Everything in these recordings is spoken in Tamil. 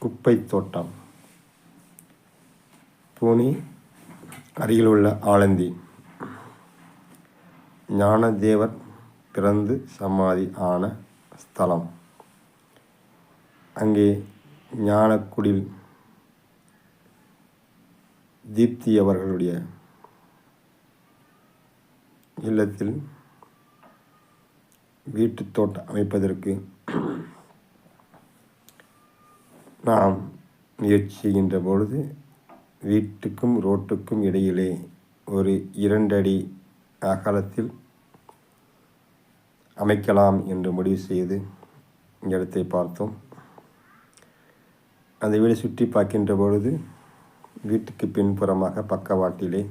குப்பை தோட்டம். பூனே அருகில் உள்ள ஆலந்தி ஞானதேவர் பிறந்து சமாதி ஆன ஸ்தலம். அங்கே ஞானக்குடில் தீப்தி அவர்களுடைய இல்லத்தில் வீட்டு தோட்டம் அமைப்பதற்கு நாம் முயற்சி செய்கின்ற பொழுது வீட்டுக்கும் ரோட்டுக்கும் இடையிலே ஒரு 2 அடி அகலத்தில் அமைக்கலாம் என்று முடிவு செய்து இடத்தை பார்த்தோம். அந்த வீடை சுற்றி பார்க்கின்ற பொழுது வீட்டுக்கு பின்புறமாக பக்கவாட்டிலே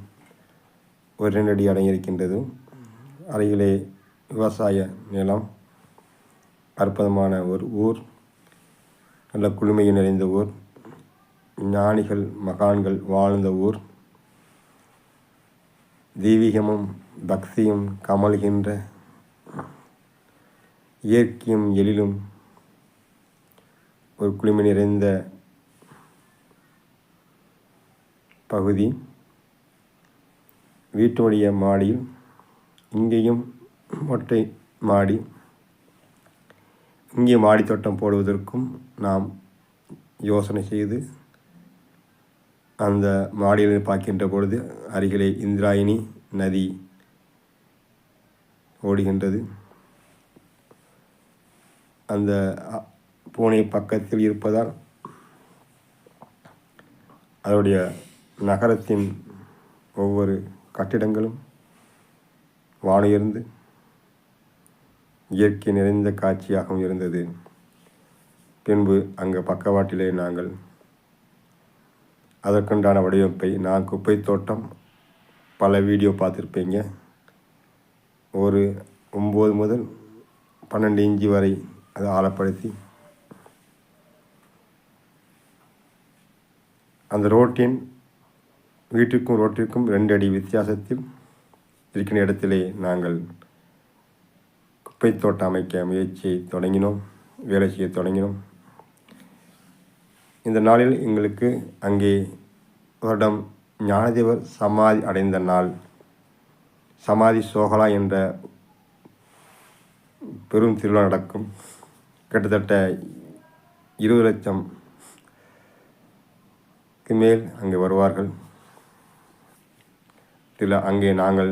ஒரு 2 அடி இடம் இருக்கின்றது. அருகிலே விவசாய நிலம், அற்புதமான ஒரு ஊர், நல்ல குளுமையை நிறைந்த ஊர், ஞானிகள் மகான்கள் வாழ்ந்த ஊர், தெய்வீகமும் பக்தியும் கமல்கின்ற இயற்கையும் எழிலும் ஒரு குளுமை நிறைந்த பகுதி. வீட்டுடைய மாடியில் இங்கேயும் மொட்டை மாடி, இங்கே மாடித்தோட்டம் போடுவதற்கும் நாம் யோசனை செய்து அந்த மாடியில் பார்க்கின்ற பொழுது அருகிலே இந்திராயணி நதி ஓடுகின்றது. அந்த பூனே பக்கத்தில் இருப்பதால் அதனுடைய நகரத்தின் ஒவ்வொரு கட்டிடங்களும் வானுயர்ந்து இயற்கை நிறைந்த காட்சியாகவும் இருந்தது. பின்பு அங்கே பக்கவாட்டிலே நாங்கள் அதற்குண்டான வடிவமைப்பை, நான் குப்பை தோட்டம் பல வீடியோ பார்த்துருப்பீங்க. ஒரு 9 முதல் 12 இன்ச்சு வரை அதை ஆழப்படுத்தி அந்த வீட்டிற்கும் ரோட்டிற்கும் 2 அடி வித்தியாசத்தில் இருக்கின்ற இடத்திலே நாங்கள் குப்பை தோட்டம் அமைக்க முயற்சியை தொடங்கினோம், வேலை செய்ய தொடங்கினோம். இந்த நாளில் எங்களுக்கு அங்கே வருடம் ஞானதேவர் சமாதி அடைந்த நாள், சமாதி சோகலா என்ற பெரும் திருவிழா நடக்கும். கிட்டத்தட்ட 20 லட்சம் மேல் அங்கே வருவார்கள். இதில் அங்கே நாங்கள்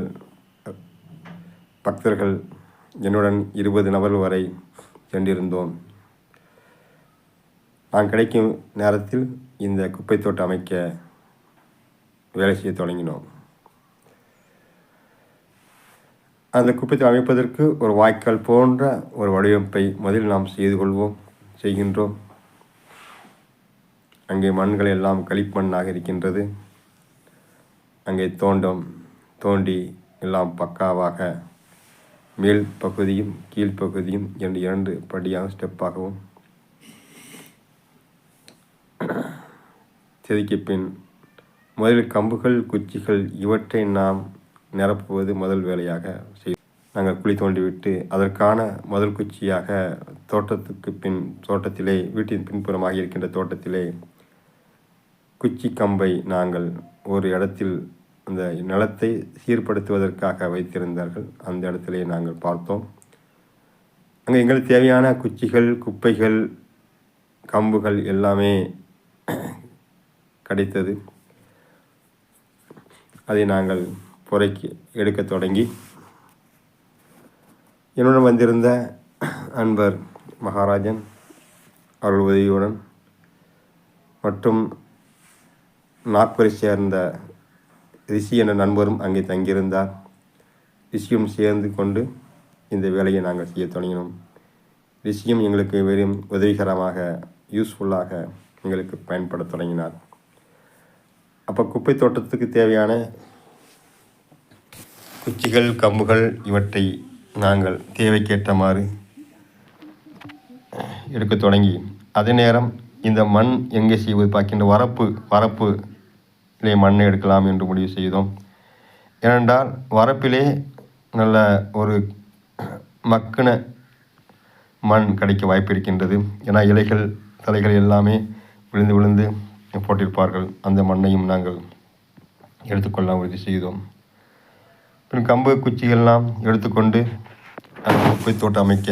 பக்தர்கள் என்னுடன் 20 நபர்கள் வரை சென்றிருந்தோம். நான் கிடைக்கும் நேரத்தில் இந்த குப்பை தோட்டம் அமைக்க வேலை செய்ய தொடங்கினோம். அந்த குப்பை தோட்டம் அமைப்பதற்கு ஒரு வாய்க்கால் போன்ற ஒரு வடிவமைப்பை முதலில் நாம் செய்கின்றோம். அங்கே மண்கள் எல்லாம் களிமண்ணாக இருக்கின்றது. அங்கே தோண்டி எல்லாம் பக்காவாக மேல் பகுதியும் கீழ்ப்பகுதியும் என்று 2 படியாக ஸ்டெப்பாகவும் செதுக்கிய பின் முதலில் கம்புகள், குச்சிகள் இவற்றை நாம் நிரப்புவது முதல் வேலையாக நாங்கள் குழி தோண்டிவிட்டு அதற்கான முதல் குச்சியாக தோட்டத்திலே வீட்டின் பின்புறமாக இருக்கின்ற தோட்டத்திலே குச்சி கம்பை நாங்கள் ஒரு இடத்தில் அந்த நிலத்தை சீர்படுத்துவதற்காக வைத்திருந்தார்கள். அந்த இடத்திலே நாங்கள் பார்த்தோம். அங்கே எங்களுக்கு தேவையான குச்சிகள், குப்பைகள், கம்புகள் எல்லாமே கிடைத்தது. அதை நாங்கள் புரைக்கி எடுக்க தொடங்கி என்னுடன் வந்திருந்த அன்பர் மகாராஜன் அவர்கள் உதவியுடன் மற்றும் நாக்பூரை சேர்ந்த ரிஷி என்ற நண்பரும் அங்கே தங்கியிருந்தார். ரிஷியும் சேர்ந்து கொண்டு இந்த வேலையை நாங்கள் செய்ய தொடங்கினோம். ரிஷியும் எங்களுக்கு வெறும் உதவிகரமாக, யூஸ்ஃபுல்லாக எங்களுக்கு பயன்பட தொடங்கினார். அப்போ குப்பை தோட்டத்துக்கு தேவையான குச்சிகள், கம்புகள் இவற்றை நாங்கள் தேவைக்கேற்றமாறு எடுக்க தொடங்கி, அதே நேரம் இந்த மண் எங்கே செய்வது பார்க்கின்ற வரப்பிலே மண்ணை எடுக்கலாம் என்று முடிவு செய்தோம். ஏனென்றால் வரப்பிலே நல்ல ஒரு மக்கின மண் கிடைக்க வாய்ப்பு இருக்கின்றது. ஏன்னா இலைகள், தலைகள் எல்லாமே விழுந்து விழுந்து போட்டிருப்பார்கள். அந்த மண்ணையும் நாங்கள் எடுத்துக்கொள்ள உறுதி செய்தோம். பின் கம்பு குச்சிகள்லாம் எடுத்துக்கொண்டு அந்த குப்பை தோட்டம் அமைக்க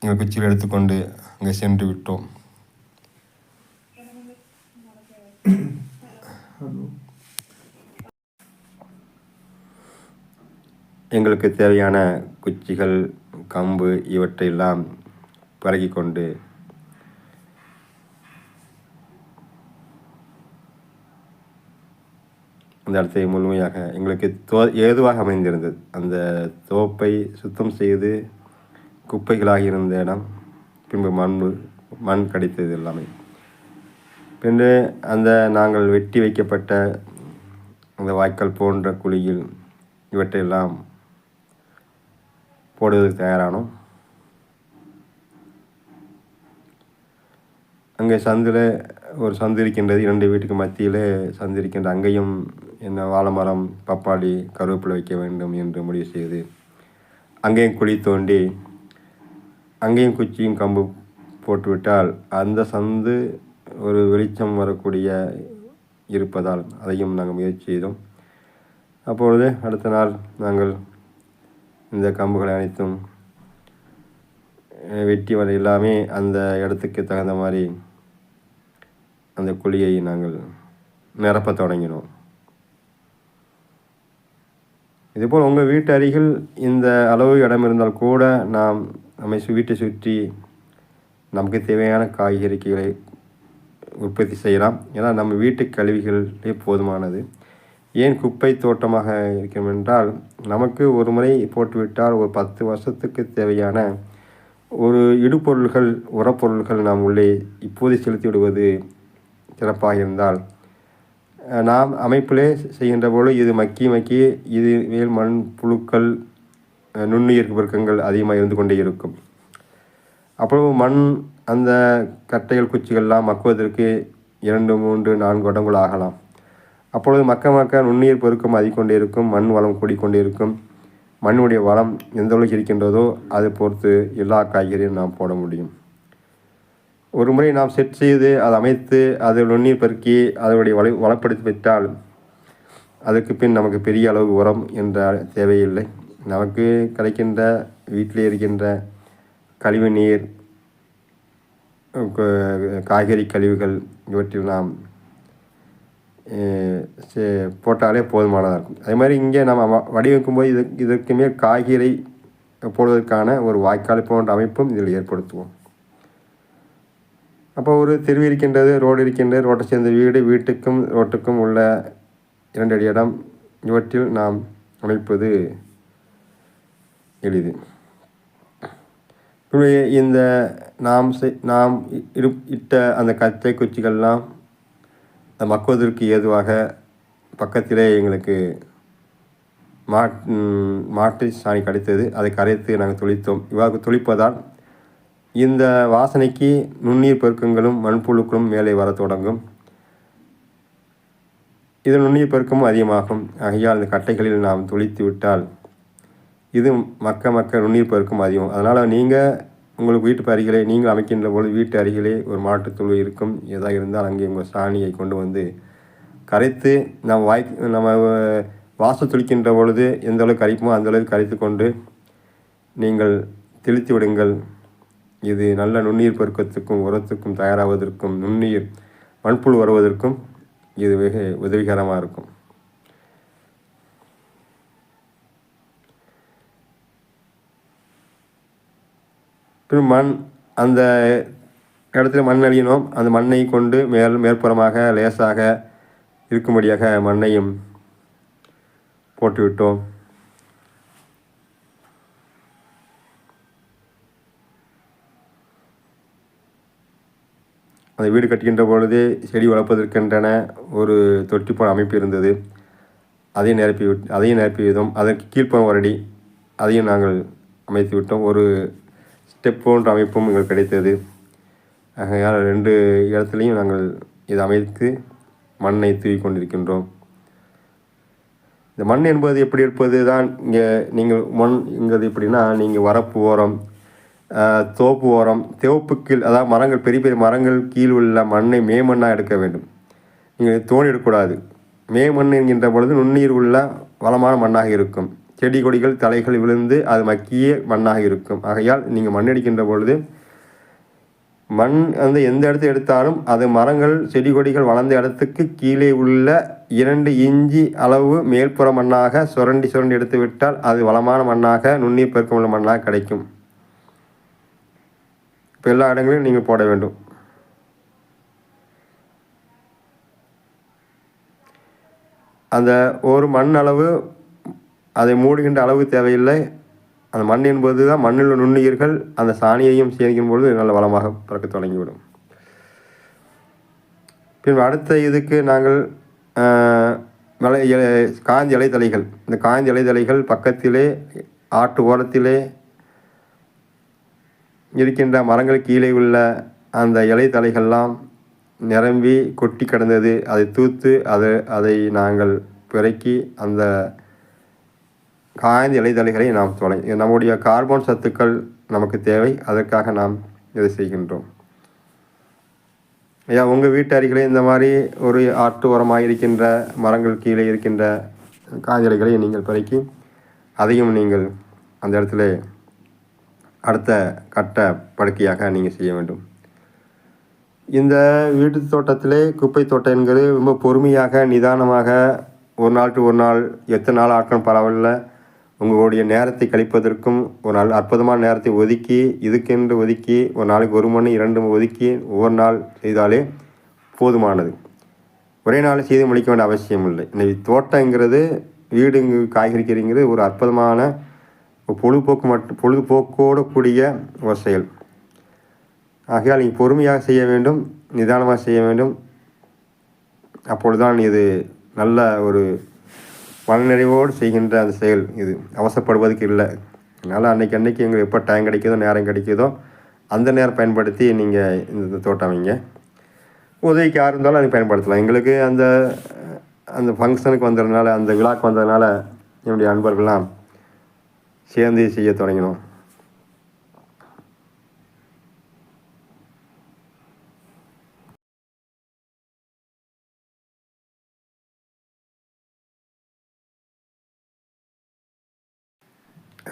எங்கள் குச்சிகள் எடுத்துக்கொண்டு அங்கே சென்று விட்டோம். எங்களுக்கு தேவையான குச்சிகள், கம்பு இவற்றையெல்லாம் பறகி கொண்டு அந்த இடத்தை முழுமையாக எங்களுக்கு ஏதுவாக அமைந்திருந்தது. அந்த தோப்பை சுத்தம் செய்து குப்பைகளாக இருந்த இடம் பின்பு மண் கிடைத்தது எல்லாமே. பின்பு அந்த நாங்கள் வெட்டி வைக்கப்பட்ட அந்த வாய்க்கால் போன்ற குழியில் இவற்றையெல்லாம் போடுவதற்கு தயாரானோம். அங்கே சந்தில் ஒரு சந்து இருக்கின்றது, 2 வீட்டுக்கு மத்தியில் சந்து இருக்கின்ற. அங்கேயும் என்ன வாழை மரம், பப்பாளி, கருவேப்பிலை வைக்க வேண்டும் என்று முடிவு செய்து அங்கேயும் குழி தோண்டி அங்கேயும் குச்சியும் கம்பு போட்டுவிட்டால் அந்த சந்து ஒரு வெளிச்சம் வரக்கூடிய இருப்பதால் அதையும் நாங்கள் முயற்சி செய்தோம். அப்பொழுது அடுத்த நாள் நாங்கள் இந்த கம்புகளை அனைத்தும் வெட்டி வர எல்லாமே அந்த இடத்துக்கு தகுந்த மாதிரி அந்த குழியை நாங்கள் நிரப்ப தொடங்கினோம். இதுபோல் உங்கள் வீட்டு அருகில் இந்த அளவு இடம் இருந்தால் கூட நாம் நம்மை வீட்டை சுற்றி நமக்கு தேவையான காய்கறிகளை உற்பத்தி செய்யலாம். ஏன்னா நம்ம வீட்டு கழிவுகளே போதுமானது. ஏன் குப்பை தோட்டமாக இருக்கும் என்றால், நமக்கு ஒரு முறை போட்டுவிட்டால் ஒரு 10 வருஷத்துக்கு தேவையான ஒரு இடுபொருள்கள், உரப்பொருள்கள் நாம் உள்ளே இப்போது செலுத்தி விடுவது சிறப்பாக இருந்தால், நாம் அமைப்பிலே செய்கின்ற பொழுது இது மக்கி இது மேல் மண் புழுக்கள், நுண்ணுயிர் பெருக்கங்கள் அதிகமாக இருந்து கொண்டே இருக்கும். அப்பொழுது மண் அந்த கட்டைகள் குச்சிகள்லாம் மக்குவதற்கு 2, 3, 4 வருடங்கள் ஆகலாம். அப்பொழுது மக்க நுண்ணுயிர் பெருக்கம் அதிகொண்டே இருக்கும், மண் வளம் கூடிக்கொண்டே இருக்கும். மண்ணுடைய வளம் எந்த அளவுக்கு இருக்கின்றதோ அதை பொறுத்து எல்லா காய்கறியும் நாம் போட முடியும். ஒரு முறை நாம் செட் செய்து அதை அமைத்து அதை நுண்ணீர் பெருக்கி அதனுடைய வளப்படுத்தி விட்டால் அதற்கு பின் நமக்கு பெரிய அளவு உரம் என்ற தேவையில்லை. நமக்கு கிடைக்கின்ற வீட்டிலே இருக்கின்ற கழிவு நீர், காய்கறி கழிவுகள் இவற்றில் நாம் போட்டாலே போதுமானதாக இருக்கும். அதே மாதிரி இங்கே நம்ம வடிவமைக்கும் போது இதற்கு மேல் காய்கறி போடுவதற்கான ஒரு வாய்க்கால் போன்ற அமைப்பும் இதில் ஏற்படுத்துவோம். அப்போ ஒரு தெருவு இருக்கின்றது, ரோடு இருக்கின்றது, ரோட்டை சேர்ந்த வீட்டுக்கும் ரோட்டுக்கும் உள்ள 2 அடி இடம், இவற்றில் நாம் அமைப்பது எளிது. இந்த நாம் இட்ட அந்த கச்சை குச்சிகள்லாம் மக்குவதற்கு ஏதுவாக பக்கத்திலே எங்களுக்கு மாட்டு சாணி கிடைத்தது. அதை கரைத்து நாங்கள் தொளித்தோம். இவ்வாறு தொளிப்பதால் இந்த வாசனைக்கு நுண்ணீர் பெருக்கங்களும் மண்புழுக்களும் மேலே வர தொடங்கும். இது நுண்ணீர் பெருக்கமும் அதிகமாகும். ஆகையால் இந்த கட்டைகளில் நாம் தொளித்து விட்டால் இது மக்க நுண்ணீர் பெருக்கம் அதிகம். அதனால் நீங்கள் உங்களுக்கு வீட்டு அருகிலே நீங்கள் அமைக்கின்ற பொழுது வீட்டு அருகிலே ஒரு மாட்டுத்தொழு இருக்கும். எதாக இருந்தால் அங்கே உங்கள் சாணியை கொண்டு வந்து கரைத்து நம்ம வாசல் துளிக்கின்ற பொழுது எந்த அளவுக்கு கரைப்போமோ அந்தளவுக்கு கரைத்து கொண்டு நீங்கள் தெளித்து விடுங்கள். இது நல்ல நுண்ணீர் பெருக்கத்துக்கும் உரத்துக்கும் தயாராவதற்கும் நுண்ணீர் மண்புழு வருவதற்கும் இது வெகு உதவிகரமாக இருக்கும். மண் அந்த இடத்துல மண் அழியணும். அந்த மண்ணை கொண்டு மேற்புறமாக லேசாக இருக்கும்படியாக மண்ணையும் போட்டுவிட்டோம். அந்த வீடு கட்டுகின்ற பொழுது செடி வளர்ப்பதற்கென்றன ஒரு தொட்டி போன அமைப்பு இருந்தது. அதையும் நிரப்பி விட்டோம். அதற்கு கீழ்ப்புறம் ஒரு அடி அதையும் நாங்கள் அமைத்து விட்டோம். ஒரு ஸ்டெப் போன்ற அமைப்பும் எங்களுக்கு கிடைத்தது. ஆகையால் 2 இடத்துலையும் நாங்கள் இதை அமைத்து மண்ணை தூவி கொண்டிருக்கின்றோம். இந்த மண் என்பது எப்படி இருப்பது தான் இங்கே நீங்கள் மண் இங்கிறது எப்படின்னா, நீங்கள் வரப்பு ஓரம் தோப்பு ஓரம், தோப்பு கீழ், அதாவது மரங்கள், பெரிய பெரிய மரங்கள் கீழ் உள்ள மண்ணை மேமண்ணாக எடுக்க வேண்டும். நீங்கள் தோண்டி எடுக்கக்கூடாது. மேமண் என்கின்ற பொழுது நுண்ணீர் உள்ள வளமான மண்ணாக இருக்கும். செடி கொடிகள் தலைகள் விழுந்து அது மக்கிய மண்ணாக இருக்கும். ஆகையால் நீங்கள் மண் அடிக்கின்ற பொழுது மண் எந்த இடத்தை எடுத்தாலும் அது மரங்கள் செடி கொடிகள் வளர்ந்த இடத்துக்கு கீழே உள்ள 2 இன்ச்சு அளவு மேல்புற மண்ணாக சுரண்டி எடுத்து விட்டால் அது வளமான மண்ணாக, நுண்ணீர் பெருக்கமுள்ள மண்ணாக கிடைக்கும். இப்போ எல்லா இடங்களிலும் நீங்கள் போட வேண்டும். அந்த ஒரு மண் அளவு அதை மூடுகின்ற அளவு தேவையில்லை. அந்த மண் என்பது தான் மண்ணில் நுண்ணுயிர்கள் அந்த சாணியையும் சேர்க்கும் பொழுது நல்ல வளமாக பிறக்க தொடங்கிவிடும். பின் அடுத்த இதுக்கு நாங்கள் காய்ந்த இலைத்தலைகள், இந்த காய்ந்த இலைத்தலைகள் பக்கத்திலே ஆட்டு ஓரத்திலே இருக்கின்ற மரங்கள் கீழே உள்ள அந்த இலைத்தலைகள்லாம் நிரம்பி கொட்டி கிடந்தது. அதை தூத்து அதை நாங்கள் பிறக்கி அந்த காய்ந்த இலைத்தலைகளை நாம் நம்முடைய கார்பன் சத்துக்கள் நமக்கு தேவை. அதற்காக நாம் இதை செய்கின்றோம். ஐயா, உங்கள் வீட்டு அருகிலே இந்த மாதிரி ஒரு ஆட்டு ஓரமாக இருக்கின்ற மரங்கள் கீழே இருக்கின்ற காய்ந்த இலைகளை நீங்கள் பிறக்கி அதையும் நீங்கள் அந்த இடத்துல அடுத்த கட்ட படுக்கையாக நீங்கள் செய்ய வேண்டும். இந்த வீட்டு தோட்டத்திலே குப்பை தோட்டம் என்கிறது ரொம்ப பொறுமையாக, நிதானமாக, ஒரு நாள் டு ஒரு நாள், எத்தனை நாள் ஆட்கள் பரவாயில்ல, உங்களுடைய நேரத்தை கழிப்பதற்கும் ஒரு நாள் அற்புதமான நேரத்தை ஒதுக்கி, இதுக்கென்று ஒதுக்கி ஒரு நாளைக்கு 1 மணி 2 மணி ஒதுக்கி ஒவ்வொரு நாள் செய்தாலே போதுமானது. ஒரே நாள் செய்து முடிக்க வேண்டிய அவசியம் இல்லை. இன்னைக்கு தோட்டங்கிறது, வீடு காய்கறிங்கிறது ஒரு அற்புதமான பொழுதுபோக்கோடு கூடிய ஒரு செயல். ஆகையால் நீங்கள் பொறுமையாக செய்ய வேண்டும், நிதானமாக செய்ய வேண்டும். அப்பொழுதுதான் இது நல்ல ஒரு மனநிறைவோடு செய்கின்ற அந்த செயல். இது அவசரப்படுவதற்கு இல்லை. அதனால் அன்னைக்கு எங்களுக்கு எப்போ டைம் கிடைக்குதோ, நேரம் கிடைக்குதோ அந்த நேரம் பயன்படுத்தி நீங்கள் இந்த தோட்டம் வைங்க. உதவிக்கு யார் இருந்தாலும் அதை பயன்படுத்தலாம். எங்களுக்கு அந்த ஃபங்க்ஷனுக்கு வந்ததுனால, அந்த விழாக்கு வந்ததுனால என்னுடைய அன்பர்கள்லாம் சேர்ந்து செய்ய தொடங்கினோம்.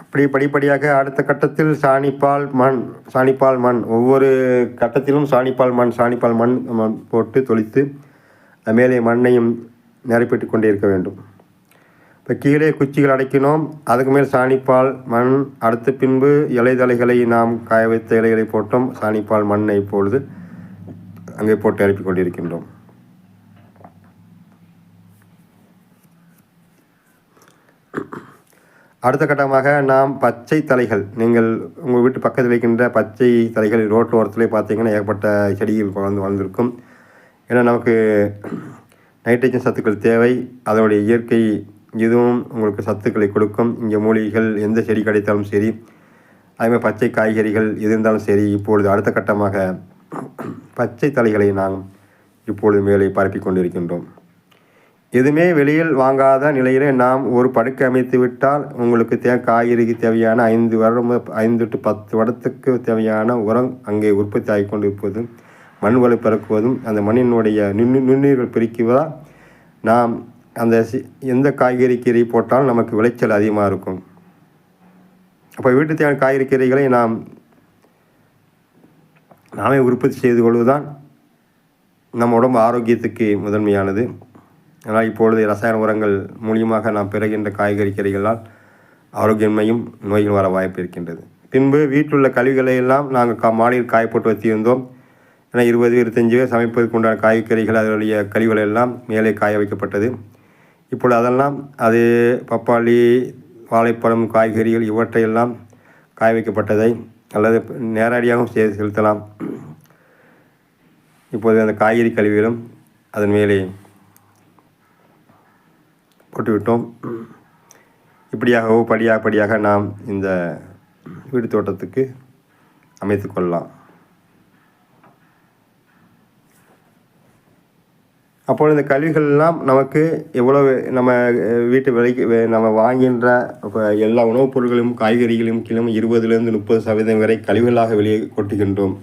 அப்படி படிப்படியாக அடுத்த கட்டத்தில் சாணிப்பால் மண் ஒவ்வொரு கட்டத்திலும் சாணிப்பால் மண் போட்டு தொளித்து மேலே மண்ணையும் நிரப்பிட்டு கொண்டே இருக்க வேண்டும். இப்போ கீழே குச்சிகள் அடைக்கினோம், அதுக்கு மேல் சாணிப்பால் மண், அடுத்த பின்பு இலைதலைகளை நாம் காய வைத்த இலைகளை போட்டோம். சாணிப்பால் மண்ணை இப்பொழுது அங்கே போட்டு நிரப்பி கொண்டிருக்கின்றோம். அடுத்த கட்டமாக நாம் பச்சை தலைகள், நீங்கள் உங்கள் வீட்டு பக்கத்தில் இருக்கின்ற பச்சை தலைகள் ரோட்டு ஓரத்துலேயே பார்த்தீங்கன்னா ஏகப்பட்ட செடிகள் வளர்ந்துருக்கும். ஏன்னா நமக்கு நைட்ரஜன் சத்துக்கள் தேவை. அதனுடைய இயற்கை இதுவும் உங்களுக்கு சத்துக்களை கொடுக்கும். இங்கே மூலிகைகள் எந்த செடி கிடைத்தாலும் சரி, அதேமாதிரி பச்சை காய்கறிகள் எது இருந்தாலும் சரி. இப்பொழுது அடுத்த கட்டமாக பச்சை தலைகளை நாம் இப்பொழுது மேலே பரப்பி கொண்டிருக்கின்றோம். எதுவுமே வெளியில் வாங்காத நிலையிலே நாம் ஒரு படுக்கை அமைத்து விட்டால் உங்களுக்கு காய்கறிக்கு தேவையான 5 to 10 வருடத்துக்கு தேவையான உரம் அங்கே உற்பத்தி ஆகி கொண்டு இருப்பதும், மண் வளை பிறக்குவதும், அந்த மண்ணினுடைய நுண்ணீர்கள் பிரிக்குவதால் நாம் அந்த எந்த காய்கறி கீரை போட்டாலும் நமக்கு விளைச்சல் அதிகமாக இருக்கும். அப்போ வீட்டு தேவையான காய்கறி கீரைகளை நாமே உற்பத்தி செய்து கொள்வதுதான் நம் உடம்பு ஆரோக்கியத்துக்கு முதன்மையானது. ஆனால் இப்பொழுது ரசாயன உரங்கள் மூலியமாக நாம் பெறுகின்ற காய்கறி கீரைகளால் ஆரோக்கியமையும் நோய்கள் வர வாய்ப்பு இருக்கின்றது. பின்பு வீட்டிலுள்ள கழிவுகளை எல்லாம் நாங்கள் மாடியில் காயப்போட்டு வச்சிருந்தோம். ஏன்னா 20-25 பேர் சமைப்பதற்கு உண்டான காய்கறிகள் அதனுடைய கழிவுகள் எல்லாம் மேலே காய வைக்கப்பட்டது. இப்பொழுது அதெல்லாம் அது பப்பாளி, வாழைப்பழம், காய்கறிகள் இவற்றையெல்லாம் காய வைக்கப்பட்டதை அல்லது நேரடியாகவும் செலுத்தலாம். இப்போது அந்த காய்கறி கழிவுகளும் அதன் மேலே போட்டுவிட்டோம். இப்படியாக படியாக நாம் இந்த வீடு தோட்டத்துக்கு அமைத்து கொள்ளலாம். அப்பொழுது இந்த கழிவுகள்லாம் நமக்கு எவ்வளவு நம்ம வீட்டு விலைக்கு நம்ம வாங்கின்ற எல்லா உணவுப் பொருட்களும் காய்கறிகளும் கிலோ 20லேருந்து 30% வரை கழிவுகளாக வெளியே கொட்டுகின்றோம்.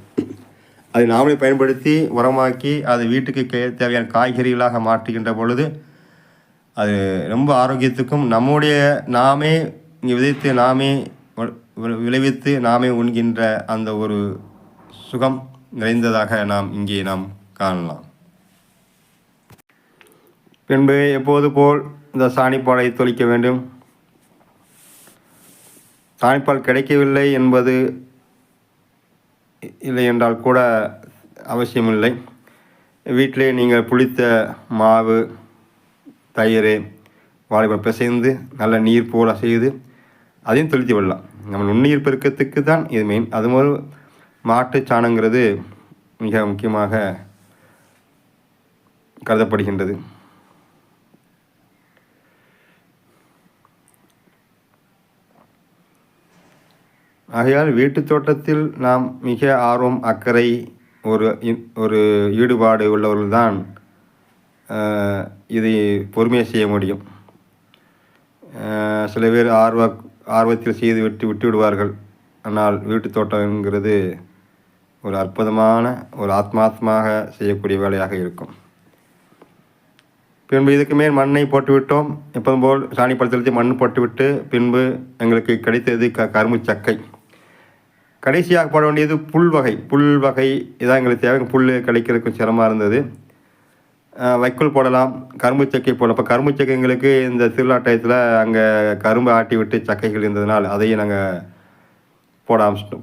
அதை நாமளே பயன்படுத்தி உரமாக்கி அது வீட்டுக்கு தேவையான காய்கறிகளாக மாற்றுகின்ற பொழுது அது ரொம்ப ஆரோக்கியத்துக்கும் நாமே இங்கே விதைத்து நாமே விளைவித்து நாமே உண்கின்ற அந்த ஒரு சுகம் நிறைந்ததாக இங்கே நாம் காணலாம். பின்பு எப்போது போல் இந்த சாணிப்பாலை தொளிக்க வேண்டும். சாணிப்பால் கிடைக்கவில்லை என்பது இல்லை என்றால் கூட அவசியமில்லை. வீட்டிலே நீங்கள் புளித்த மாவு, தயிர், வாழைப்பழம் பிசைந்து நல்ல நீர் போல செய்து அதையும் தெளித்து விடலாம். நம்ம நுண்ணுயிர் பெருக்கத்துக்கு தான் இது மெயின். அதுபோல் மாட்டு சாணங்கிறது மிக முக்கியமாக கருதப்படுகின்றது. ஆகையால் வீட்டு தோட்டத்தில் நாம் மிக ஆர்வம், அக்கறை, ஒரு ஈடுபாடு உள்ளவர்கள்தான் இதை பொறுமையாக செய்ய முடியும். சில பேர் ஆர்வத்தில் செய்து விட்டு விடுவார்கள். ஆனால் வீட்டு தோட்டங்கிறது ஒரு அற்புதமான ஒரு ஆத்மாத்மாக செய்யக்கூடிய வேலையாக இருக்கும். பின்பு இதுக்கு மேல் மண்ணை போட்டுவிட்டோம். எப்போதும் போல் சாணி பழத்தில் மண் போட்டுவிட்டு பின்பு எங்களுக்கு கிடைத்தது கரும்பு சக்கை. கடைசியாக போட வேண்டியது புல் வகை இதான் எங்களுக்கு தேவை. புல் கிடைக்கிறதுக்கு சிரமமாக இருந்தது. வைக்கோல் போடலாம், கரும்பு சக்கை போடலாம். இப்போ கரும்பு சக்கை எங்களுக்கு இந்த திருவிழா டயத்தில் அங்கே கரும்பு ஆட்டி விட்டு சக்கைகள் இருந்ததுனால் அதையும் நாங்கள்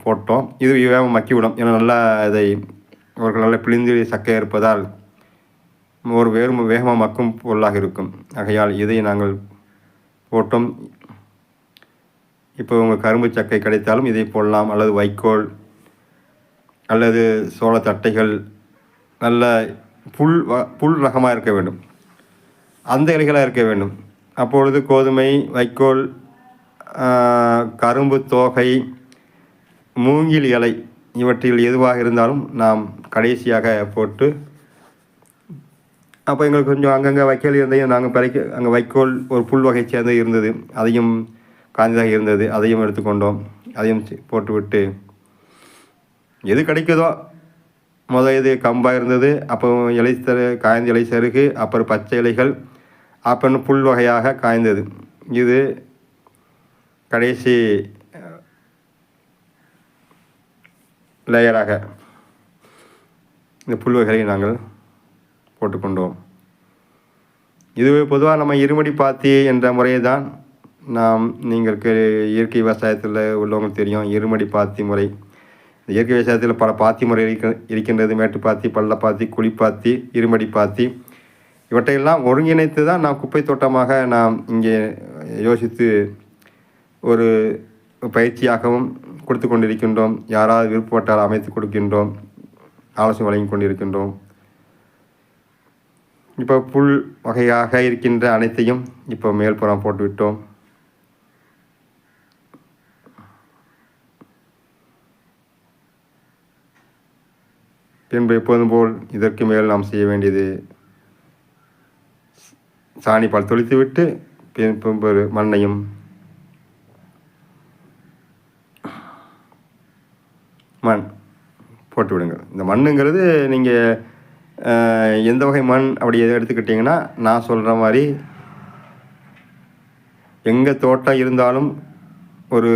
போட்டோம். இது வேகமாக மக்கிவிடும். ஏன்னா நல்லா இதை அவர்கள் நல்லா பிழிந்து சக்கை இருப்பதால் ஒரு வேகமாக மக்கும் பொருளாக இருக்கும். ஆகையால் இதை நாங்கள் போட்டோம். இப்போ உங்கள் கரும்பு சக்கை கிடைத்தாலும் இதை போடலாம். அல்லது வைக்கோல் அல்லது சோளத்தட்டைகள் நல்ல புல் ரகமாக இருக்க வேண்டும். அந்த இலைகளாக இருக்க வேண்டும். அப்பொழுது கோதுமை, வைக்கோல், கரும்பு தோகை, மூங்கில் இலை இவற்றில் எதுவாக இருந்தாலும் நாம் கடைசியாக போட்டு, அப்போ எங்களுக்கு கொஞ்சம் அங்கங்கே வைக்கோல் இருந்தையும் நாங்கள் அங்கே வைக்கோல் ஒரு புல் வகை சேர்ந்து இருந்தது, அதையும் காய்ந்ததாக இருந்தது, அதையும் எடுத்துக்கொண்டோம். அதையும் போட்டுவிட்டு எது கிடைக்குதோ இது கம்பாக இருந்தது, அப்போ காய்ந்த இலை சருகு, அப்புறம் பச்சை இலைகள், அப்புறம் புல் வகையாக காய்ந்தது. இது கடைசி லேயராக இந்த புல் வகைகளை நாங்கள் போட்டுக்கொண்டோம். இதுவே பொதுவாக நம்ம இருமடி பாத்தி என்ற முறையை தான் நீங்களுக்கு இயற்கை விவசாயத்தில் உள்ளவங்களுக்கு தெரியும். இருமடி பாத்தி முறை. இயற்கை விவசாயத்தில் பல பாத்தி முறை இருக்கின்றது. மேட்டுப்பாத்தி, பள்ளப்பாத்தி, குழிப்பாத்தி, இருமடி பாத்தி இவற்றையெல்லாம் ஒருங்கிணைத்து தான் நாம் குப்பை தோட்டமாக இங்கே யோசித்து ஒரு பயிற்சியாகவும் கொடுத்து கொண்டிருக்கின்றோம். யாராவது விருப்பப்பட்டால் அமைத்து கொடுக்கின்றோம், ஆலோசனை வழங்கி கொண்டிருக்கின்றோம். இப்போ புல் வகையாக இருக்கின்ற அனைத்தையும் இப்போ மேல்புறம் போட்டுவிட்டோம். பின்பு எப்போதும் போல் இதற்கு மேல் நாம் செய்ய வேண்டியது சாணிப்பால் தொளித்து விட்டு பின்பு மண்ணையும் மண் போட்டு விடுங்க. இந்த மண்ணுங்கிறது நீங்கள் எந்த வகை மண் அப்படி எதை எடுத்துக்கிட்டிங்கன்னா, நான் சொல்கிற மாதிரி எங்கள் தோட்டம் இருந்தாலும், ஒரு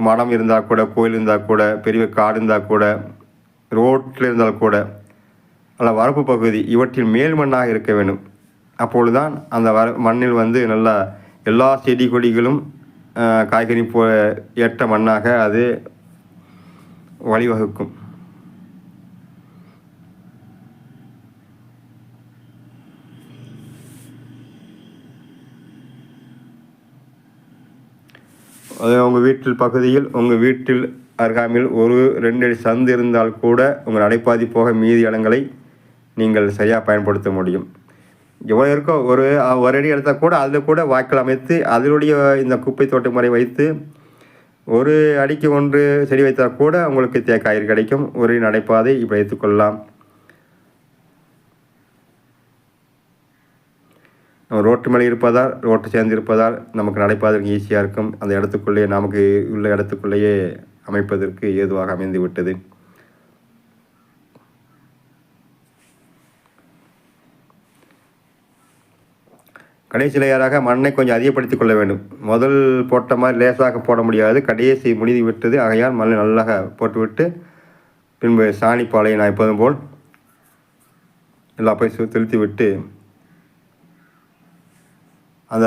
மடம் இருந்தால் கூட, கோயில் இருந்தால் கூட, பெரிய காடு இருந்தால் கூட, ரோட்டில் இருந்தால் கூட, அல்ல வரப்பு பகுதி இவற்றில் மேல் மண்ணாக இருக்க வேண்டும். அப்பொழுதுதான் அந்த மண்ணில் நல்லா எல்லா செடி கொடிகளும் காய்கறி ஏற்ற மண்ணாக அது வழிவகுக்கும். அது உங்கள் வீட்டில் பகுதியில், உங்கள் வீட்டில் அருகாமையில் ஒரு 2 அடி சந்து இருந்தால் கூட உங்கள் நடைபாதி போக மீதி இடங்களை நீங்கள் சரியாக பயன்படுத்த முடியும். எவ்வளோ இருக்கோ ஒரு அடி எடுத்தால் கூட அதில் கூட வாய்க்கால் அமைத்து அதனுடைய இந்த குப்பை தோட்ட முறை வைத்து 1 அடிக்கு 1 செடி வைத்தால் கூட உங்களுக்கு காய்கறி கிடைக்கும். ஒரு நடைபாதை இப்படி வைத்துக்கொள்ளலாம். நம்ம ரோட்டு மேலே இருப்பதால், ரோட்டு சேர்ந்து இருப்பதால் நமக்கு நடைபாதற்கு ஈஸியாக இருக்கும். அந்த இடத்துக்குள்ளேயே நமக்கு உள்ள இடத்துக்குள்ளேயே அமைப்பதற்கு ஏதுவாக அமைந்து விட்டது. கடைசி லேயராக மண்ணை கொஞ்சம் அதிகப்படுத்திக் கொள்ள வேண்டும். முதல் போட்ட மாதிரி லேசாக போட முடியாது, கடைசி முடிந்து விட்டது. ஆகையால் மண்ணை நல்லா போட்டுவிட்டு பின்பு சாணி பாலையை நான் எப்போதும் போல் எல்லா போய் தெளித்து விட்டு அந்த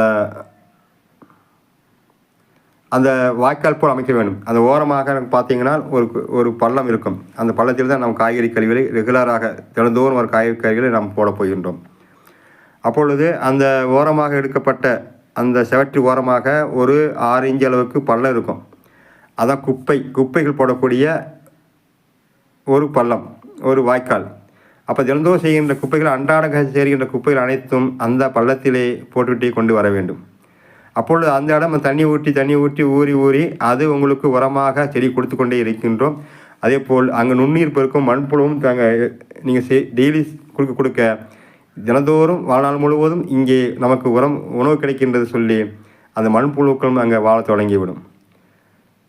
அந்த வாய்க்கால் போல் அமைக்க வேண்டும். அந்த ஓரமாக பார்த்தீங்கன்னா ஒரு பள்ளம் இருக்கும். அந்த பள்ளத்தில் தான் நாம் காய்கறி கழிவுகளை ரெகுலராக தினந்தோறும் ஒரு காய்கறி கழிவுகளை நாம் போட போகின்றோம். அப்பொழுது அந்த ஓரமாக எடுக்கப்பட்ட அந்த செவற்றி ஓரமாக ஒரு 6 இன்ச் அளவுக்கு பள்ளம் இருக்கும். அதான் குப்பைகள் போடக்கூடிய ஒரு பள்ளம், ஒரு வாய்க்கால். அப்போ தினந்தோறும் செய்கின்ற குப்பைகள், அன்றாட செய்கின்ற குப்பைகள் அனைத்தும் அந்த பள்ளத்திலே போட்டுவிட்டே கொண்டு வர வேண்டும். அப்பொழுது அந்த இடம் தண்ணி ஊற்றி ஊறி அது உங்களுக்கு உரமாக செடி கொடுத்து கொண்டே இருக்கின்றோம். அதே போல் அங்கே நுண்ணீர் பெருக்கும் மண்புழுவும் நீங்கள் டெய்லி கொடுக்க தினந்தோறும் வாழ்நாள் முழுவதும் இங்கே நமக்கு உணவு கிடைக்கின்றது சொல்லி அந்த மண்புழுக்களும் அங்கே வாழ தொடங்கிவிடும்.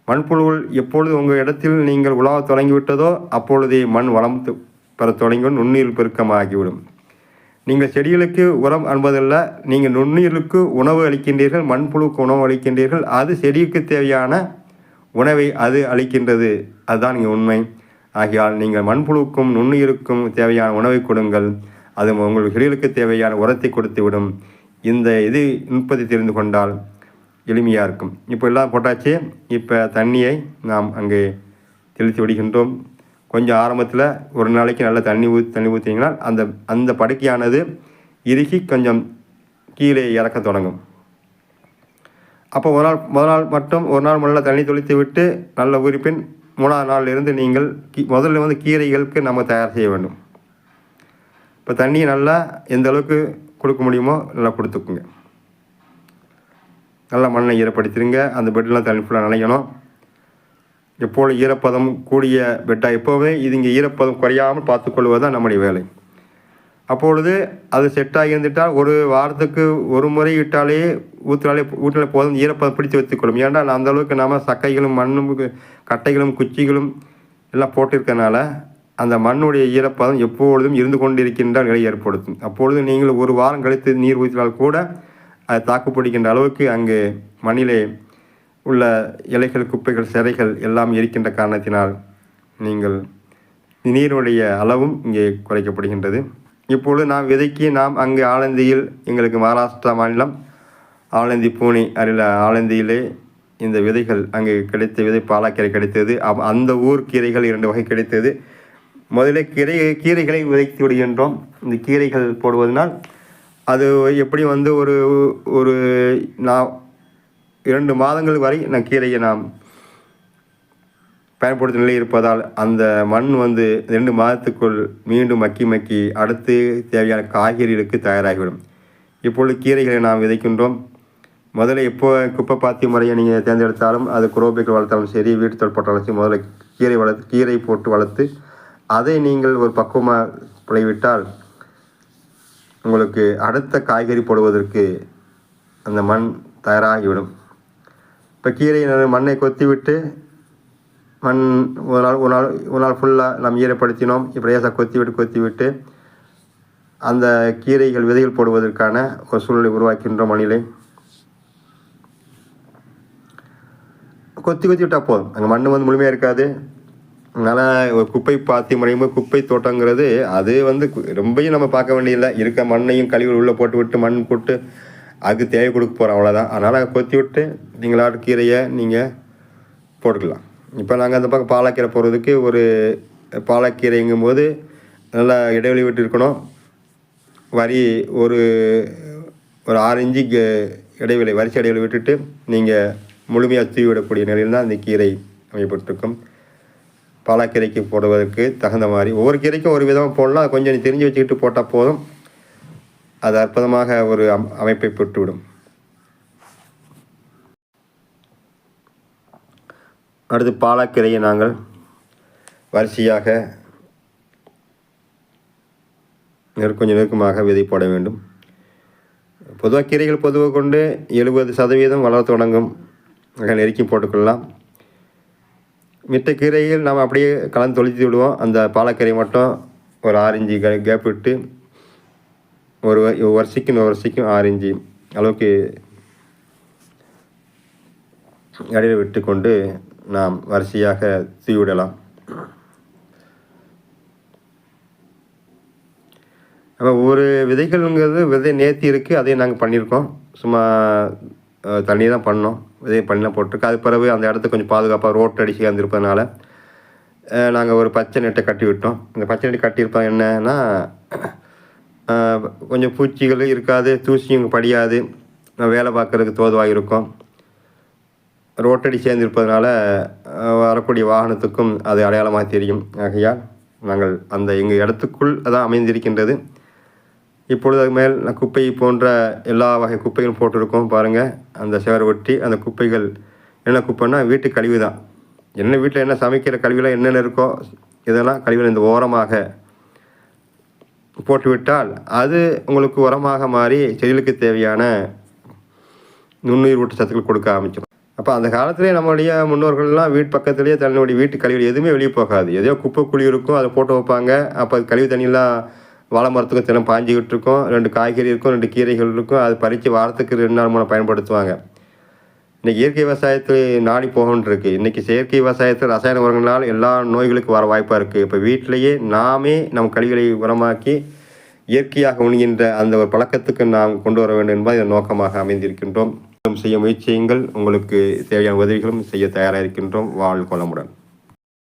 மண்புழுக்கள் எப்பொழுது உங்கள் இடத்தில் நீங்கள் உலாவ தொடங்கிவிட்டதோ அப்பொழுதே மண் வளம் பெற தொடங்கிவிடும், நுண்ணீர் பெருக்கமாகிவிடும். நீங்கள் செடிகளுக்கு உரம் என்பதல்ல, நீங்கள் நுண்ணீருக்கு உணவு அளிக்கின்றீர்கள், மண்புழுக்கு உணவு அளிக்கின்றீர்கள். அது செடிக்கு தேவையான உணவை அது அளிக்கின்றது. அதுதான் இங்கே உண்மை. ஆகையால் நீங்கள் மண்புழுக்கும் நுண்ணுயிருக்கும் தேவையான உணவை கொடுங்கள். அது உங்கள் செடிகளுக்கு தேவையான உரத்தை கொடுத்து விடும். இந்த நுட்பத்தை தெரிந்து கொண்டால் எளிமையாக இருக்கும். இப்போ எல்லாம் போட்டாச்சு. இப்போ தண்ணியை நாம் அங்கே தெளித்து விடுகின்றோம். கொஞ்சம் ஆரம்பத்தில் ஒரு நாளைக்கு நல்லா தண்ணி ஊற்றினீங்கன்னா அந்த படுக்கையானது இறுகி கொஞ்சம் கீழே இறக்க தொடங்கும். அப்போ முதல் நாள் மட்டும் ஒரு நாள் நல்லா தண்ணி தொளித்து விட்டு நல்ல உறுப்பின் 3ஆவது நாளிலிருந்து நீங்கள் முதல்ல கீரைகளுக்கு நம்ம தயார் செய்ய வேண்டும். இப்போ தண்ணியை நல்லா எந்த அளவுக்கு கொடுக்க முடியுமோ நல்லா கொடுத்துக்குங்க. நல்லா மண்ணை ஈரப்படுத்திடுங்க. அந்த பெட்டெலாம் தண்ணி ஃபுல்லாக நனையணும். எப்போது ஈரப்பதம் கூடிய பெட்டாக எப்போவுமே இங்கே ஈரப்பதம் குறையாமல் பார்த்துக்கொள்வது தான் நம்முடைய வேலை. அப்பொழுது அது செட்டாகி இருந்துட்டால் ஒரு வாரத்துக்கு ஒரு முறை விட்டாலே ஊற்றினாலே போதும், ஈரப்பதம் பிடித்து வைத்துக்கொள்ளும். ஏன்னா அந்த அளவுக்கு நாம் சக்கைகளும் மண்ணும் கட்டைகளும் குச்சிகளும் எல்லாம் போட்டிருக்கனால அந்த மண்ணுடைய ஈரப்பதம் எப்பொழுதும் இருந்து கொண்டிருக்கின்ற நிலை ஏற்படுத்தும். அப்பொழுது நீங்கள் ஒரு வாரம் கழித்து நீர் ஊற்றினால் கூட அது தாக்குப்பிடிக்கின்ற அளவுக்கு அங்கு மண்ணிலே உள்ள இலைகள், குப்பைகள், சிறைகள் எல்லாம் இருக்கின்ற காரணத்தினால் நீங்கள் நீருடைய அளவும் இங்கே குறைக்கப்படுகின்றது. இப்பொழுது நாம் விதைக்கு அங்கு ஆலந்தியில், எங்களுக்கு மகாராஷ்டிரா மாநிலம் ஆலந்தி பூனே அருகில் ஆலந்தியிலே இந்த விதைகள் அங்கு கிடைத்த விதை பாலாக்கீரை கிடைத்தது. அந்த ஊர் கீரைகள் 2 வகை கிடைத்தது. முதல்ல கீரைகளை விதைத்து விடுகின்றோம். இந்த கீரைகள் போடுவதனால் அது எப்படி ஒரு 2 மாதங்கள் வரை கீரையை நாம் பயன்படுத்தும் நிலை இருப்பதால் அந்த மண் 2 மாதத்துக்குள் மீண்டும் மக்கி அடுத்து தேவையான காய்கறிகளுக்கு தயாராகிவிடும். இப்பொழுது கீரைகளை நாம் விதைக்கின்றோம். முதல்ல எப்போ குப்பை பாத்தி முறையை நீங்கள் தேர்ந்தெடுத்தாலும், அது குரோபேக்கில் வளர்த்தாலும் சரி, வீட்டு போட்டாலும் சரி, முதல்ல கீரை போட்டு வளர்த்து அதை நீங்கள் ஒரு பக்குவமாக விளைவிட்டால் உங்களுக்கு அடுத்த காய்கறி போடுவதற்கு அந்த மண் தயாராகிவிடும். இப்போ கீரை மண்ணை கொத்திவிட்டு மண் ஒரு நாள் ஃபுல்லாக நாம் ஈரப்படுத்தினோம். இப்போ லேசாக கொத்திவிட்டு அந்த கீரைகள் விதைகள் போடுவதற்கான ஒரு சூழ்நிலை உருவாக்கின்றோம். மண்ணிலே கொத்தி விட்டால் போதும். அங்கே மண் முழுமையாக இருக்காது. அதனால் ஒரு குப்பை பாத்தி முறையும் குப்பை தோட்டங்கிறது அது ரொம்பவும் நம்ம பார்க்க வேண்டியதில்லை. இருக்க மண்ணையும் கழிவுகள் உள்ளே போட்டு மண் போட்டு அதுக்கு தேவை கொடுக்க போகிறோம், அவ்வளோதான். அதனால் கொத்தி விட்டு நீங்களாட்டு கீரையை நீங்கள் போட்டுக்கலாம். இப்போ நாங்கள் அந்த பக்கம் பாலாக்கீரை போடுறதுக்கு ஒரு பாலாக்கீரைங்கும் போது நல்லா இடைவெளி விட்டு இருக்கணும். ஒரு 6 இன்ச்சு இடைவெளி, வரிசை இடைவெளி விட்டுட்டு நீங்கள் முழுமையாக தூவி விடக்கூடிய நிலையில் தான் இந்த கீரை அமையப்பட்டிருக்கும். பாலாக்கீரைக்கு போடுவதற்கு தகுந்த மாதிரி ஒவ்வொரு கீரைக்கும் ஒரு விதமாக போடலாம். கொஞ்சம் தெரிஞ்சு வச்சுக்கிட்டு போட்டால் போதும், அது அற்புதமாக ஒரு அமைப்பை பெற்றுவிடும். அடுத்து பாலாக்கீரையை நாங்கள் வரிசையாக கொஞ்சம் நெருக்கமாக விதை போட வேண்டும். பொதுவாக கீரைகள் பொதுவாக கொண்டு 70% வளர தொடங்கும். நெருக்கி போட்டுக்கொள்ளலாம். மித்த கீரைகள் நம்ம அப்படியே கலந்து தொளித்து விடுவோம். அந்த பாலக்கீரை மட்டும் ஒரு 6 இன்ச்சு கேப் விட்டு ஒரு வருஷத்துக்கும் 6 இன்ச்சு அளவுக்கு இடையில் விட்டு கொண்டு நாம் வரிசையாக தூவிடலாம். அப்போ ஒவ்வொரு விதைகள்ங்கிறது விதை நேர்த்தி இருக்குது. அதையும் நாங்கள் பண்ணியிருக்கோம். சும்மா தண்ணி தான் பண்ணோம். விதையை பண்ணலாம் போட்டிருக்கு. அது பிறகு அந்த இடத்த கொஞ்சம் பாதுகாப்பாக ரோட் அடிச்சு இருந்திருப்பதுனால நாங்கள் ஒரு பச்சை நெட்டை கட்டி விட்டோம். அந்த பச்சை நெட்டை கட்டியிருப்போம் என்னன்னா கொஞ்சம் பூச்சிகள் இருக்காது, தூசியும் படியாது, வேலை பார்க்குறதுக்கு தோதுவாக இருக்கும். ரோட்டடி சேர்ந்திருப்பதனால வரக்கூடிய வாகனத்துக்கும் அது அடையாளமாக தெரியும். ஆகையால் நாங்கள் அந்த எங்கள் இடத்துக்குள் அதான் அமைந்திருக்கின்றது. இப்பொழுது அது மேல் குப்பை போன்ற எல்லா வகை குப்பைகளும் போட்டிருக்கோம். பாருங்கள், அந்த சேரை ஒட்டி அந்த குப்பைகள் என்ன குப்பைன்னா வீட்டு கழிவு தான். என்ன வீட்டில் என்ன சமைக்கிற கழிவுலாம் என்னென்ன இருக்கோ இதெல்லாம் கழிவுகள் இந்த ஓரமாக போட்டுவிட்டால் அது உங்களுக்கு உரமாக மாறி செடிகளுக்கு தேவையான நுண்ணுயிர் ஊட்டச்சத்துக்கள் கொடுக்க ஆரம்பிச்சிடும். அப்போ அந்த காலத்திலே நம்மளுடைய முன்னோர்கள்லாம் வீட்டு பக்கத்துலேயே தன்னுடைய வீட்டு கழிவுகள் எதுவுமே வெளியே போகாது. எதையோ குப்பை குழி இருக்கும், அதை போட்டு வைப்பாங்க. அப்போ அது கழிவு தண்ணியெலாம் வாழை மரத்துக்கும் தினம் பாஞ்சிக்கிட்டு இருக்கும். 2 காய்கறி இருக்கும், 2 கீரைகள் இருக்கும். அது பறித்து வாரத்துக்கு 2 நாள் 3 பயன்படுத்துவாங்க. இன்றைக்கி இயற்கை விவசாயத்தில் நாடி போகணுன்னு இருக்குது. இன்றைக்கி செயற்கை விவசாயத்தில் ரசாயன உரங்களால் எல்லா நோய்களுக்கும் வர வாய்ப்பாக இருக்குது. இப்போ வீட்டிலையே நாமே நம் கழிவுகளை உரமாக்கி இயற்கையாக உண்கின்ற அந்த ஒரு பழக்கத்துக்கு நாம் கொண்டு வர வேண்டும் என்பது இதன் நோக்கமாக அமைந்திருக்கின்றோம். செய்ய முயற்சி செய்யுங்கள். உங்களுக்கு தேவையான உதவிகளும் செய்ய தயாராக இருக்கின்றோம். வாழ்க வளமுடன்.